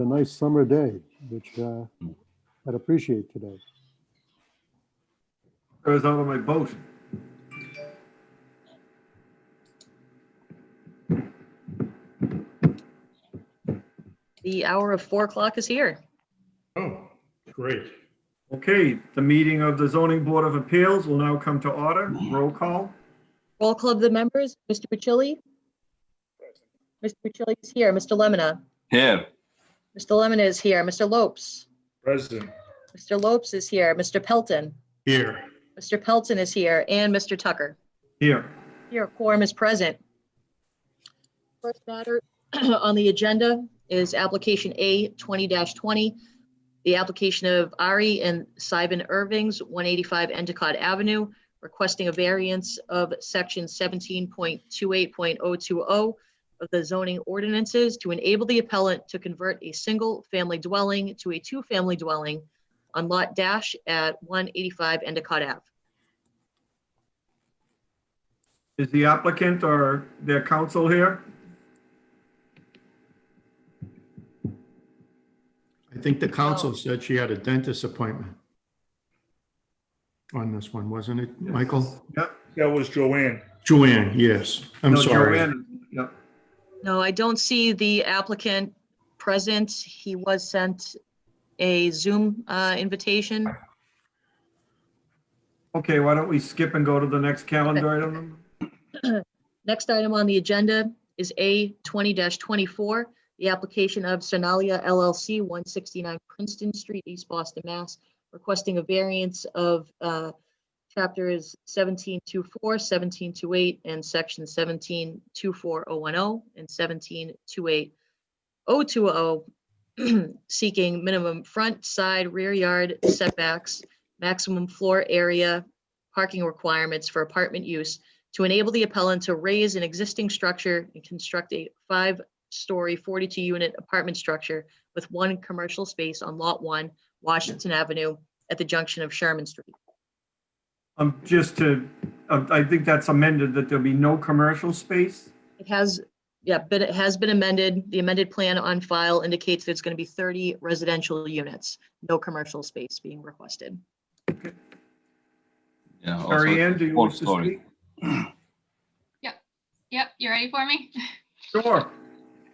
a nice summer day, which I'd appreciate today. I was out on my boat. The hour of 4 o'clock is here. Oh, great. Okay, the meeting of the Zoning Board of Appeals will now come to order. Roll call. Roll call of the members, Mr. Pachilli? Mr. Pachilli is here. Mr. Lemonna? Here. Mr. Lemonna is here. Mr. Lopes? President. Mr. Lopes is here. Mr. Pelton? Here. Mr. Pelton is here. And Mr. Tucker? Here. Here, quorum is present. First matter on the agenda is application A 20-20. The application of Ari and Simon Irvings, 185 Endicott Avenue, requesting a variance of section 17.28.020 of the zoning ordinances to enable the appellant to convert a single-family dwelling to a two-family dwelling on lot dash at 185 Endicott Ave. Is the applicant or their counsel here? I think the council said she had a dentist appointment on this one, wasn't it, Michael? Yep. That was Joanne. Joanne, yes. I'm No, sorry. Joanne. Yep. No, I don't see the applicant present. He was sent a Zoom invitation. Okay, why don't we skip and go to the next calendar item? Next item on the agenda is A 20-24, the application of Sonalia LLC, 169 Princeton Street, East Boston, Mass, requesting a variance of chapters 17.24, 17.28, and section 17.24.010 and 17.28.020, seeking minimum front, side, rear yard setbacks, maximum floor area, parking requirements for apartment use to enable the appellant to raise an existing structure and construct a 5-story, 42-unit apartment structure with one commercial space on Lot 1, Washington Avenue, at the junction of Sherman Street. I think that's amended, that there'll be no commercial space. It has, yeah, but it has been amended. The amended plan on file indicates there's going to be 30 residential units, no commercial space being requested. Yeah. also Mary Ann, do you want to four-story. speak? Yep, you ready for me? Sure.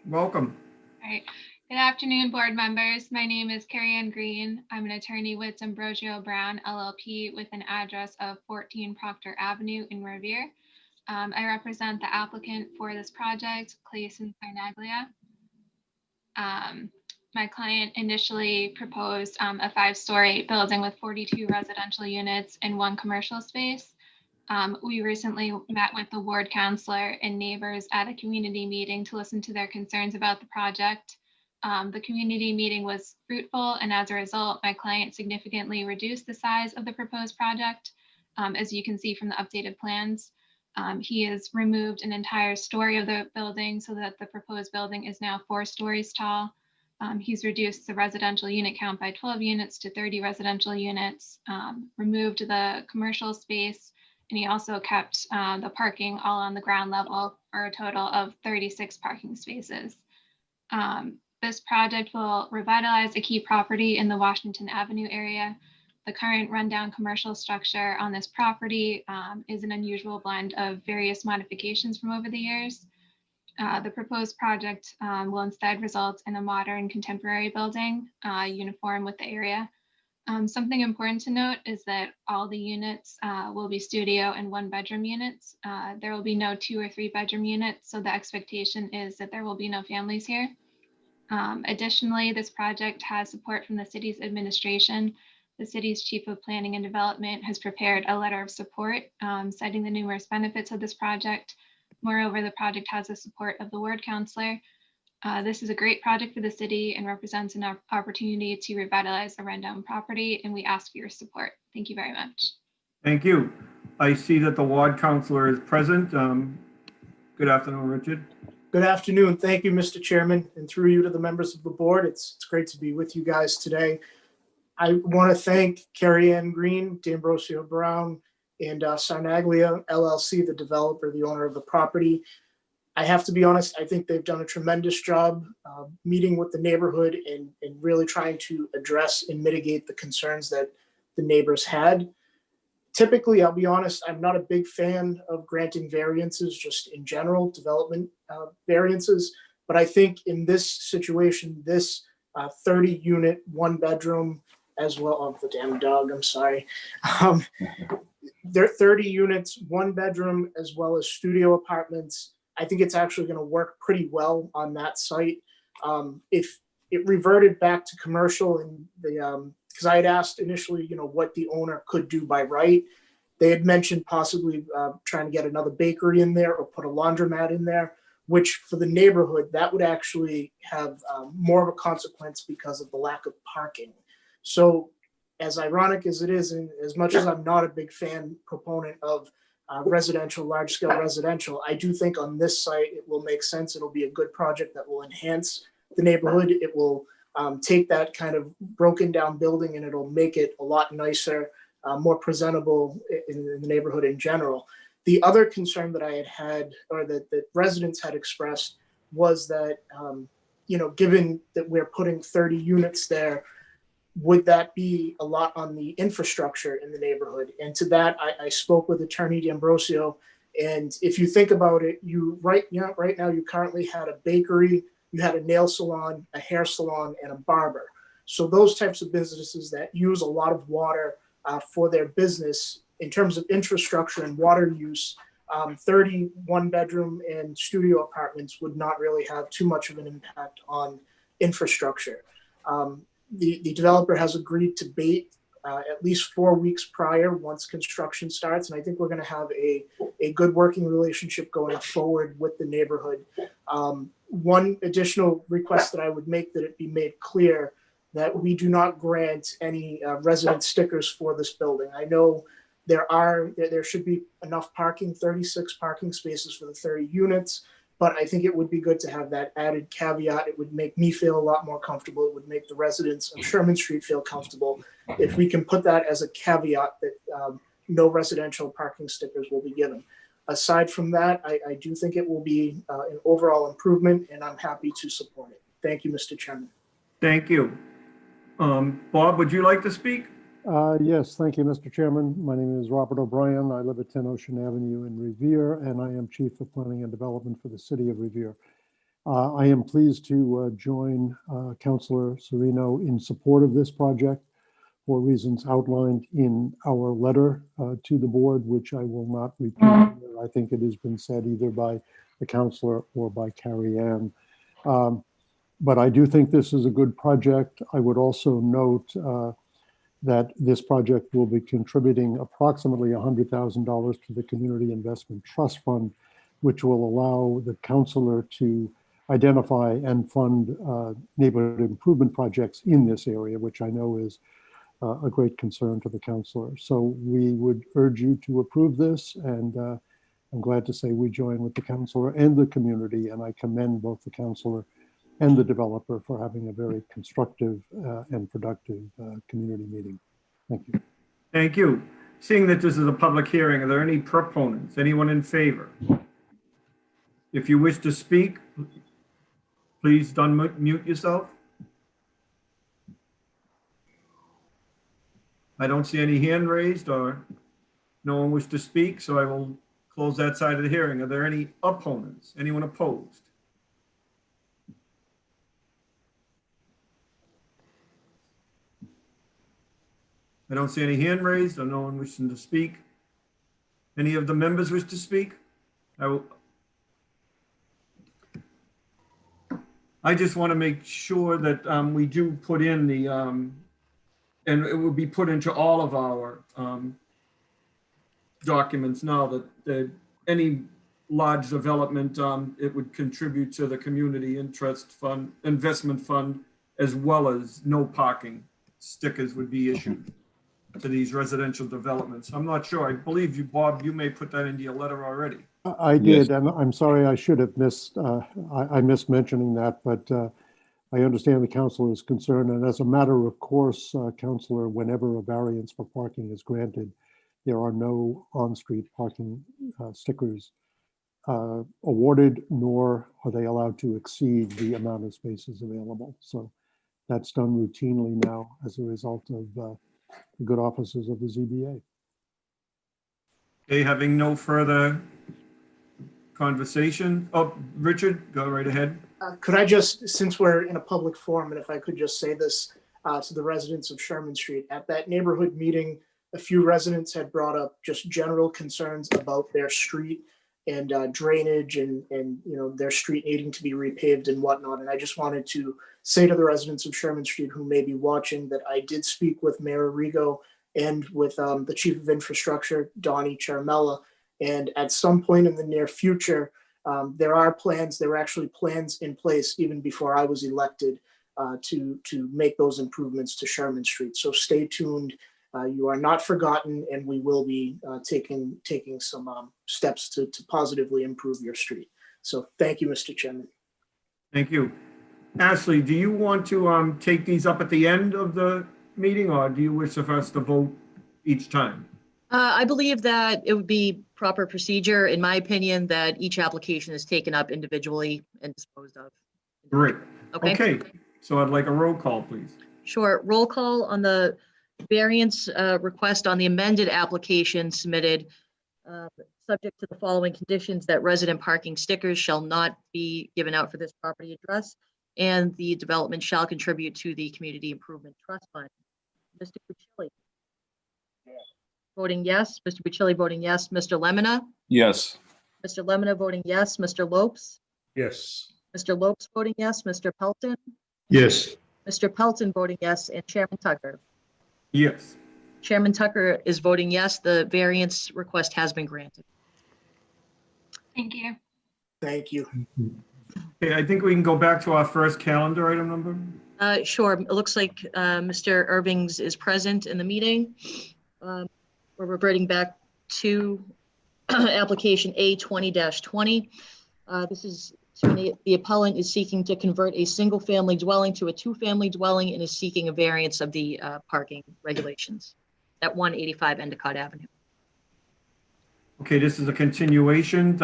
Welcome. All right. Good afternoon, board members. My name is Carrie Ann Green. I'm an attorney with Ambrosio Brown LLP with an address of 14 Proctor Avenue in Revere. I represent the applicant for this project, Clayson Carnaglia. My client initially proposed a 5-story building with 42 residential units and 1 commercial space. We recently met with the ward counselor and neighbors at a community meeting to listen to their concerns about the project. The community meeting was fruitful, and as a result, my client significantly reduced the size of the proposed project. As you can see from the updated plans, he has removed an entire story of the building so that the proposed building is now 4 stories tall. He's reduced the residential unit count by 12 units to 30 residential units, removed the commercial space, and he also kept the parking all on the ground level for a total of 36 parking spaces. This project will revitalize a key property in the Washington Avenue area. The current rundown commercial structure on this property is an unusual blend of various modifications from over the years. The proposed project will instead result in a modern contemporary building uniform with the area. Something important to note is that all the units will be studio and 1-bedroom units. There will be no 2 or 3-bedroom units, so the expectation is that there will be no families here. Additionally, this project has support from the city's administration. The city's chief of planning and development has prepared a letter of support citing the numerous benefits of this project. Moreover, the project has the support of the ward counselor. This is a great project for the city and represents an opportunity to revitalize a rundown property, and we ask for your support. Thank you very much. Thank you. I see that the ward counselor is present. Good afternoon, Richard. Good afternoon. Thank you, Mr. Chairman, and through you to the members of the board. It's great to be with you guys today. I want to thank Carrie Ann Green, D'Ambrosio Brown, and Sarnaglia LLC, the developer, the owner of the property. I have to be honest, I think they've done a tremendous job meeting with the neighborhood and really trying to address and mitigate the concerns that the neighbors had. Typically, I'll be honest, I'm not a big fan of granting variances just in general, development variances. But I think in this situation, this 30 unit, one bedroom, as well, oh, the damn dog, I'm sorry. They're 30 units, one bedroom, as well as studio apartments. I think it's actually going to work pretty well on that site. If it reverted back to commercial and the, because I had asked initially, what the owner could do by right. They had mentioned possibly trying to get another bakery in there or put a laundromat in there, which for the neighborhood, that would actually have more of a consequence because of the lack of parking. So as ironic as it is, and as much as I'm not a big proponent of residential, large scale residential, I do think on this site, it will make sense. It'll be a good project that will enhance the neighborhood. It will take that kind of broken down building and it'll make it a lot nicer, more presentable in the neighborhood in general. The other concern that I had, or that residents had expressed, was that, given that we're putting 30 units there, would that be a lot on the infrastructure in the neighborhood? And to that, I spoke with Attorney D'Ambrosio, and if you think about it, right now you currently had a bakery, you had a nail salon, a hair salon, and a barber. So those types of businesses that use a lot of water for their business in terms of infrastructure and water use, 30 one bedroom and studio apartments would not really have too much of an impact on infrastructure. The developer has agreed to bait at least 4 weeks prior once construction starts. And I think we're going to have a good working relationship going forward with the neighborhood. One additional request that I would make, that it be made clear that we do not grant any resident stickers for this building. I know there should be enough parking, 36 parking spaces for the 30 units. But I think it would be good to have that added caveat. It would make me feel a lot more comfortable. It would make the residents of Sherman Street feel comfortable if we can put that as a caveat that no residential parking stickers will be given. Aside from that, I do think it will be an overall improvement, and I'm happy to support it. Thank you, Mr. Chairman. Thank you. Bob, would you like to speak? Yes, thank you, Mr. Chairman. My name is Robert O'Brien. I live at 10 Ocean Avenue in Revere, and I am Chief of Planning and Development for the City of Revere. I am pleased to join Councilor Serino in support of this project for reasons outlined in our letter to the board, which I will not repeat. I think it has been said either by the councilor or by Carrie Ann. But I do think this is a good project. I would also note that this project will be contributing approximately $100,000 to the Community Investment Trust Fund, which will allow the councilor to identify and fund neighborhood improvement projects in this area, which I know is a great concern to the councilor. So we would urge you to approve this, and I'm glad to say we join with the councilor and the community, and I commend both the councilor and the developer for having a very constructive and productive community meeting. Thank you. Thank you. Seeing that this is a public hearing, are there any proponents? Anyone in favor? If you wish to speak, please unmute yourself. I don't see any hand raised or no one wish to speak, so I will close that side of the hearing. Are there any opponents? Anyone opposed? I don't see any hand raised or no one wishing to speak. Any of the members wish to speak? I just want to make sure that we do put in the, and it will be put into all of our documents now that any large development, it would contribute to the community interest fund, investment fund, as well as no parking stickers would be issued to these residential developments. I'm not sure. I believe you, Bob, you may put that into your letter already. I did, and I'm sorry I should have missed, I missed mentioning that, but I understand the council is concerned, and as a matter of course, councilor, whenever a variance for parking is granted, there are no on-street parking stickers awarded, nor are they allowed to exceed the amount of spaces available. So that's done routinely now as a result of the good offices of the ZBA. Okay, having no further conversation. Oh, Richard, go right ahead. Could I just, since we're in a public forum, and if I could just say this to the residents of Sherman Street, at that neighborhood meeting, a few residents had brought up just general concerns about their street and drainage and their street needing to be repaved and whatnot. And I just wanted to say to the residents of Sherman Street who may be watching that I did speak with Mayor Arrigo and with the Chief of Infrastructure, Donnie Charamella. And at some point in the near future, there were actually plans in place even before I was elected to make those improvements to Sherman Street. So stay tuned. You are not forgotten, and we will be taking some steps to positively improve your street. So thank you, Mr. Chairman. Thank you. Ashley, do you want to take these up at the end of the meeting, or do you wish for us to vote each time? I believe that it would be proper procedure, in my opinion, that each application is taken up individually and disposed of. Great. Okay, Okay, so I'd like a roll call, please. sure. Roll call on the variance request on the amended application submitted, subject to the following conditions: that resident parking stickers shall not be given out for this property address, and the development shall contribute to the Community Improvement Trust Fund. Mr. Bucilli? Voting yes. Mr. Bucilli voting yes. Mr. Lemonna? Yes. Mr. Lemonna voting yes. Mr. Lopes? Yes. Mr. Lopes voting yes. Mr. Pelton? Yes. Mr. Pelton voting yes. And Chairman Tucker? Yes. Chairman Tucker is voting yes. The variance request has been granted. Thank you. Thank you. Okay, I think we can go back to our first calendar item number. Sure. It looks like Mr. Irvings is present in the meeting. We're reverting back to application A 20-20. This is the appellant is seeking to convert a single-family dwelling to a two-family dwelling and is seeking a variance of the parking regulations at 185 Endicott Avenue. Okay, this is a continuation.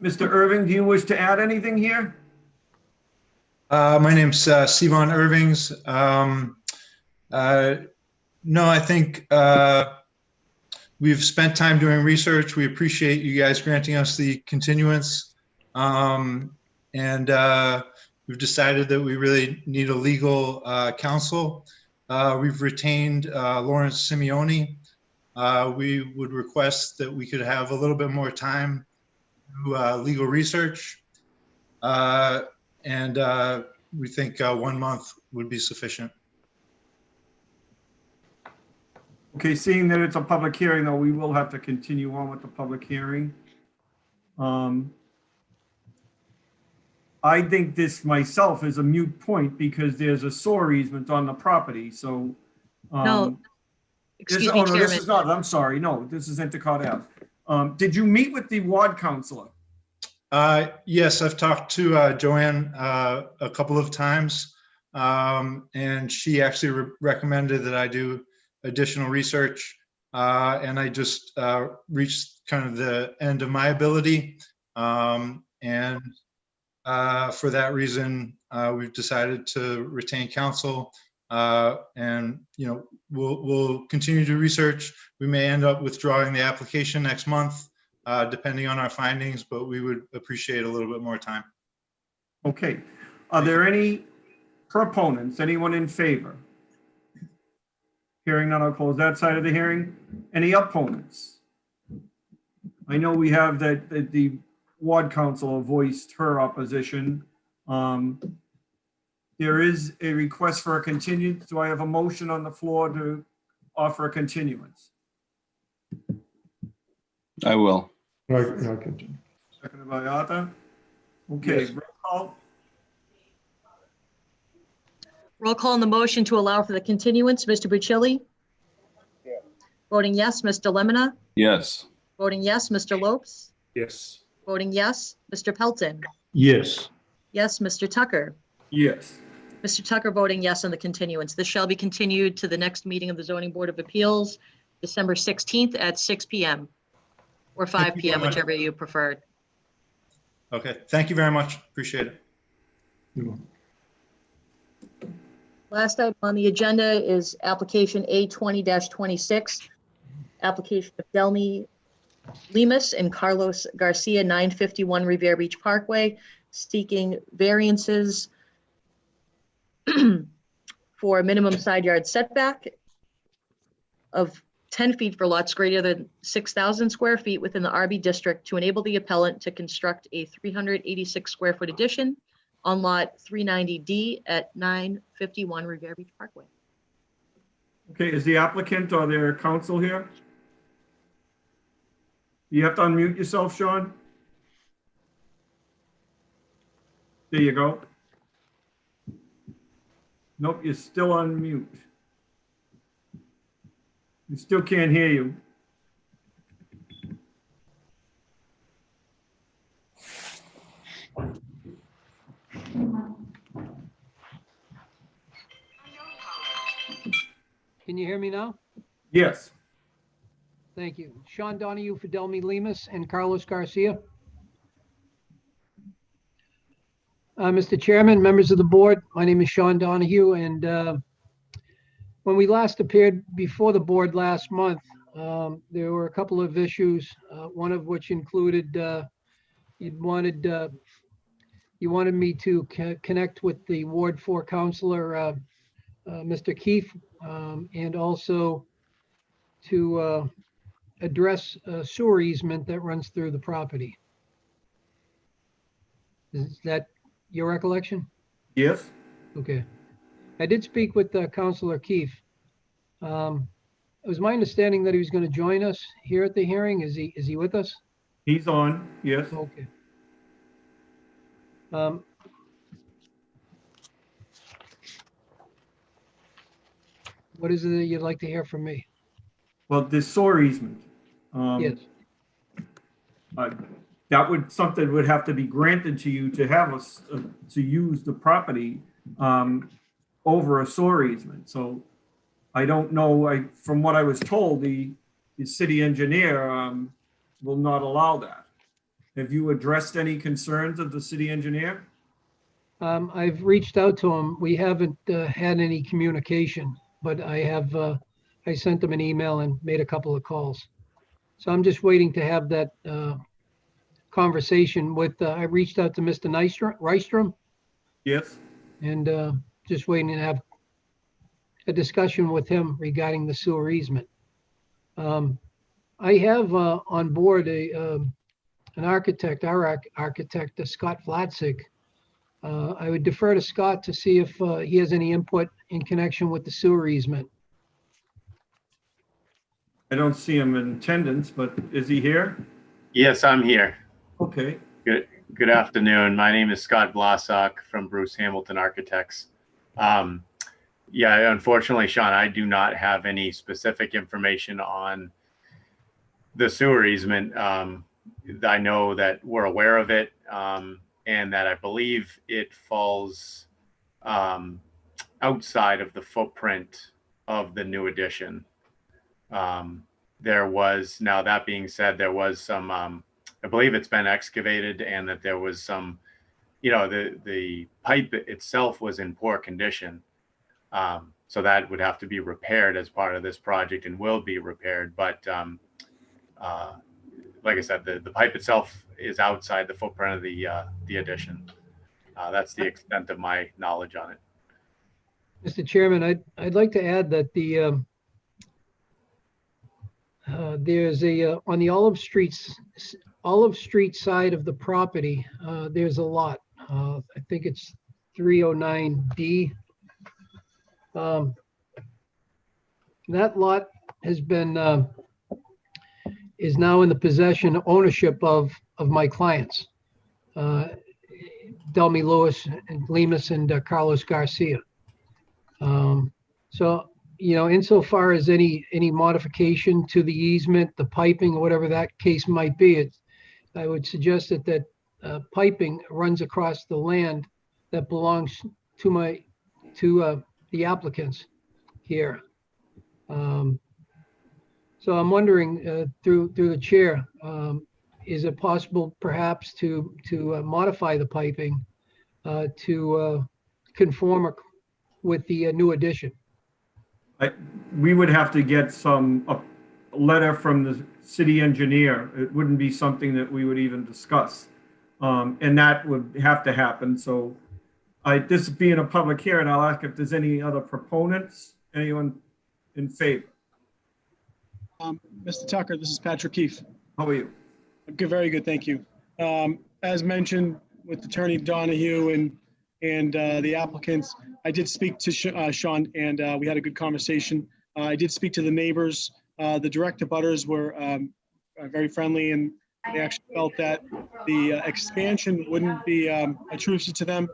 Mr. Irving, do you wish to add anything here? My name's Sivon Irvings. No, I think we've spent time doing research. We appreciate you guys granting us the continuance. And we've decided that we really need a legal counsel. We've retained Lawrence Simeone. We would request that we could have a little bit more time to do legal research. And we think 1 month would be sufficient. Okay, seeing that it's a public hearing, though, we will have to continue on with the public hearing. I think this myself is a moot point because there's a sewer easement on the property, so. No, excuse me, Oh, no, this is Chairman. not, I'm sorry, no, this is Endicott Ave. Did you meet with the ward councilor? Yes, I've talked to Joanne a couple of times, and she actually recommended that I do additional research, and I just reached kind of the end of my ability, and for that reason, we've decided to retain counsel, and we'll continue to research. We may end up withdrawing the application next month, depending on our findings, but we would appreciate a little bit more time. Okay, are there any proponents, anyone in favor? Hearing none, I'll close that side of the hearing. Any opponents? I know we have that the ward council voiced her opposition. There is a request for a continuance. Do I have a motion on the floor to offer a continuance? I will. Seconded by Arthur. Okay, Yes. roll call. Roll call on the motion to allow for the continuance. Mr. Bucilli? Voting yes. Mr. Lemonna? Yes. Voting yes. Mr. Lopes? Yes. Voting yes. Mr. Pelton? Yes. Yes. Mr. Tucker? Yes. Mr. Tucker voting yes on the continuance. This shall be continued to the next meeting of the Zoning Board of Appeals, December 16th at 6 p.m. or Thank 5 you very PM, much. whichever you preferred. Okay, thank you very much. Appreciate it. Last item on the agenda is application A20-26, application of Delmi Lemus and Carlos Garcia, 951 Revere Beach Parkway, seeking variances for a minimum side yard setback of 10 feet for lots greater than 6,000 square feet within the RB district to enable the appellant to construct a 386 square foot addition on lot 390D at 951 Revere Beach Parkway. Okay, is the applicant or their counsel here? You have to unmute yourself, Sean. There you go. Nope, you're still on mute. We still can't hear you. Can you hear me now? Yes. Thank you. Sean Donahue for Delmi Lemus and Carlos Garcia. Mr. Chairman, members of the board, my name is Sean Donahue, and when we last appeared before the board last month, there were a couple of issues, one of which included you wanted me to connect with the Ward 4 counselor, Mr. Keefe, and also to address a sewer easement that runs through the property. Is that your recollection? Yes. Okay. I did speak with Counselor Keefe. It was my understanding that he was going to join us here at the hearing. Is he with us? He's on. Yes. Okay. What is it that you'd like to hear from me? Well, the sewer easement. Yes. That something would have to be granted to you to have us to use the property over a sewer easement. So I don't know. From what I was told, the city engineer will not allow that. Have you addressed any concerns of the city engineer? I've reached out to him. We haven't had any communication, but I sent him an email and made a couple of calls. So I'm just waiting to have that conversation with, I reached out to Mr. Rystrom Yes. and just waiting to have a discussion with him regarding the sewer easement. I have on board an architect, our architect, Scott Flatzig. I would defer to Scott to see if he has any input in connection with the sewer easement. I don't see him in attendance, but is he here? Yes, I'm here. Okay. Good afternoon. My name is Scott Vlasak from Bruce Hamilton Architects. Yeah, unfortunately, Sean, I do not have any specific information on the sewer easement. I know that we're aware of it, and that I believe it falls outside of the footprint of the new addition. There was, now that being said, there was some, I believe it's been excavated, and that there was some, the pipe itself was in poor condition. So that would have to be repaired as part of this project and will be repaired. But like I said, the pipe itself is outside the footprint of the addition. That's the extent of my knowledge on it. Mr. Chairman, I'd like to add that there's on the Olive Street side of the property, there's a lot. I think it's 309D. That lot has been is now in the possession ownership of my clients, Delmi Lewis and Lemus and Carlos Garcia. So, insofar as any modification to the easement, the piping, or whatever that case might be, I would suggest that piping runs across the land that belongs to the applicants here. So I'm wondering, through the chair, is it possible perhaps to modify the piping to conform with the new addition? We would have to get a letter from the city engineer. It wouldn't be something that we would even discuss. And that would have to happen. So this being a public hearing, I'll ask if there's any other proponents, anyone in favor. Mr. Tucker, this is Patrick Keefe. How are you? Good, very good, thank you. As mentioned with Attorney Donahue and the applicants, I did speak to Sean, and we had a good conversation. I did speak to the neighbors. The direct abutters were very friendly, and they actually felt that the expansion wouldn't be intrusive to them,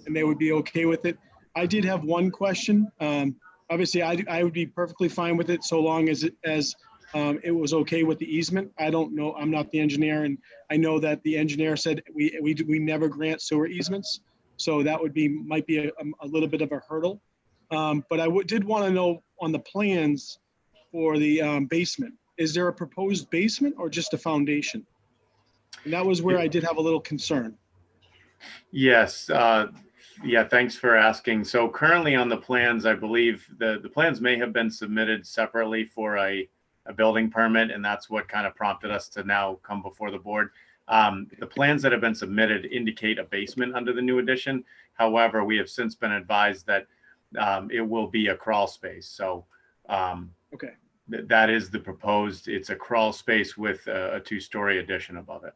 and they would be okay with it. I did have one question. Obviously, I would be perfectly fine with it so long as it was okay with the easement. I don't know, I'm not the engineer, and I know that the engineer said we never grant sewer easements. So that might be a little bit of a hurdle. But I did want to know on the plans for the basement, is there a proposed basement or just a foundation? And that was where I did have a little concern. Yes. Yeah, thanks for asking. So currently on the plans, I believe the plans may have been submitted separately for a building permit, and that's what kind of prompted us to now come before the board. The plans that have been submitted indicate a basement under the new addition. However, we have since been advised that it will be a crawl space. So Okay. that is the proposed. It's a crawl space with a 2-story addition above it.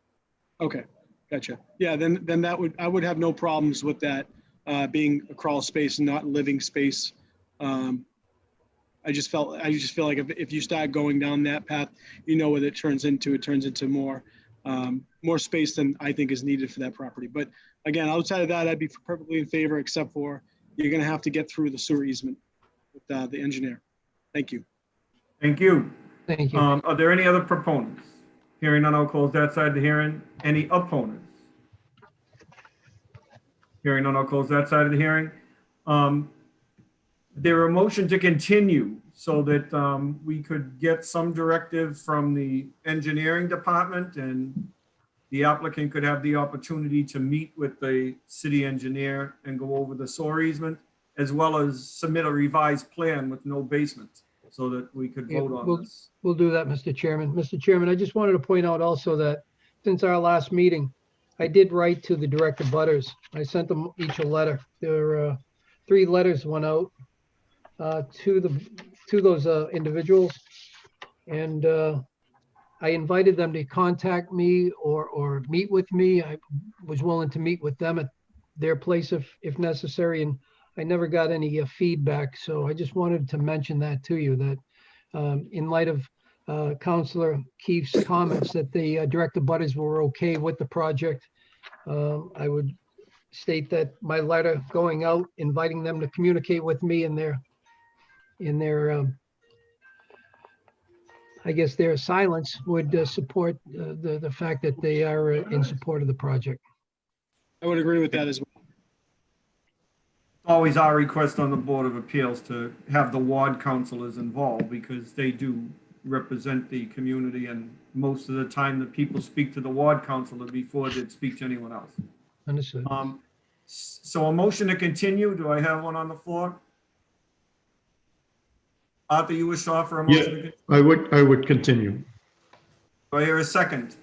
Okay, gotcha. Yeah, then I would have no problems with that being a crawl space and not living space. I just feel like if you start going down that path, you know what it turns into. It turns into more space than I think is needed for that property. But again, outside of that, I'd be perfectly in favor, except for you're going to have to get through the sewer easement with the engineer. Thank you. Thank you. Thank you. Are there any other proponents? Hearing none, I'll close that side of the hearing. Any opponents? Hearing none, I'll close that side of the hearing. There a motion to continue so that we could get some directive from the engineering department and the applicant could have the opportunity to meet with the city engineer and go over the sewer easement, as well as submit a revised plan with no basement so that we could Yeah, vote on this. We'll do that, Mr. Chairman. Mr. Chairman, I just wanted to point out also that since our last meeting, I did write to the direct abutters. I sent them each a letter. There are 3 letters went out to those individuals. And I invited them to contact me or meet with me. I was willing to meet with them at their place if necessary, and I never got any feedback. So I just wanted to mention that to you, that in light of Councilor Keefe's comments that the direct abutters were okay with the project, I would state that my letter going out, inviting them to communicate with me in their I guess their silence would support the fact that they are in support of the project. I would agree with that as well. Always our request on the Board of Appeals to have the ward councilors involved because they do represent the community, and most of the time the people speak to the ward councilor before they'd speak to anyone else. Understood. So a motion to continue, do I have one on the floor? Arthur, you wish to offer a motion to continue? I would continue. Do I hear a second?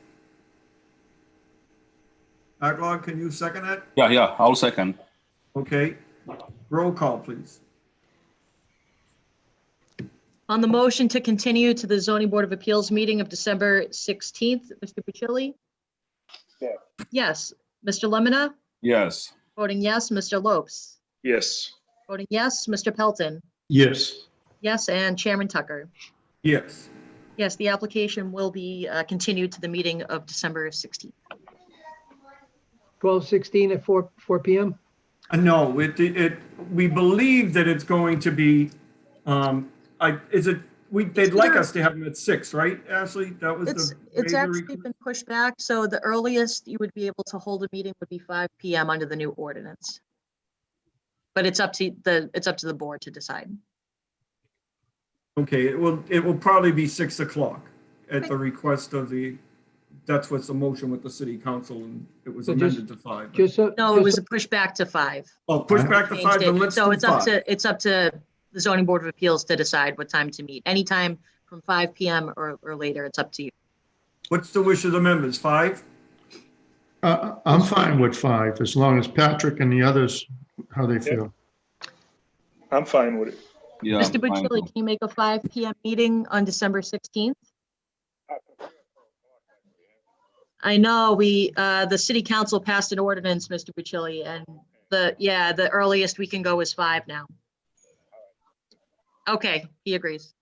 Backlog, can you second that? Yeah, I'll second. Okay, roll call, please. On the motion to continue to the zoning board of appeals meeting of December 16th, Mr. Bucilli? Yeah. Yes. Mr. Lemonna? Yes. Voting yes. Mr. Lopes? Yes. Voting yes. Mr. Pelton? Yes. Yes, and Chairman Tucker? Yes. Yes, the application will be continued to the meeting of December 16th. 12/16 at 4 p.m. No, we believe that it's going to be, they'd like us to have them at 6, right, Ashley? That was It's the major actually request? been pushed back, so the earliest you would be able to hold a meeting would be 5 p.m. under the new ordinance. But it's up to the board to decide. Okay, it will probably be 6 o'clock at the request of that's what's the motion with the city council, and it was So just- amended to 5. but- Just so. No, it was a push back to 5. Oh, push back to Changed 5, then it. let's So do it's up 5. to, it's up to the zoning board of appeals to decide what time to meet. Anytime from 5 PM or later, it's up to you. What's the wish of the members, 5? I'm fine with 5, as long as Patrick and the others, how they feel. I'm fine with it. Yeah. Mr. I'm fine Bucilli, too. can you make a 5 PM meeting on December 16th? I know the city council passed an ordinance, Mr. Bucilli, and the earliest we can go is 5 now. Okay, he agrees.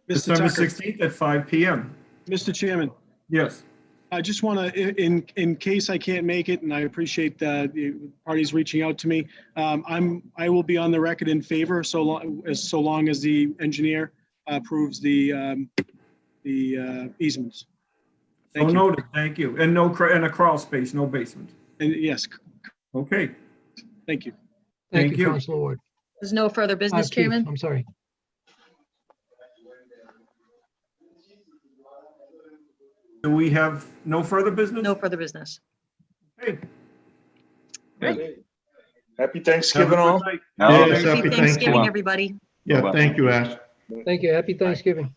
Mr. December Tucker, 16th at 5 PM. Mr. Chairman, Yes. I just want to, in case I can't make it, and I appreciate the parties reaching out to me, I will be on the record in favor so long as the engineer approves the easements. So Thank you. noted, thank you. And and a crawl space, no basement. And yes, Okay, thank you. Thank Thank you, you. Councilor Ward. There's no further business, Chief, Chairman? I'm sorry. do we have no further business? No further business. Okay. Happy Have a Thanksgiving good all. night. Yes, Happy happy Thanksgiving, Thanksgiving. everybody. Yeah, thank you, Ash. Thank you. Happy Thanksgiving.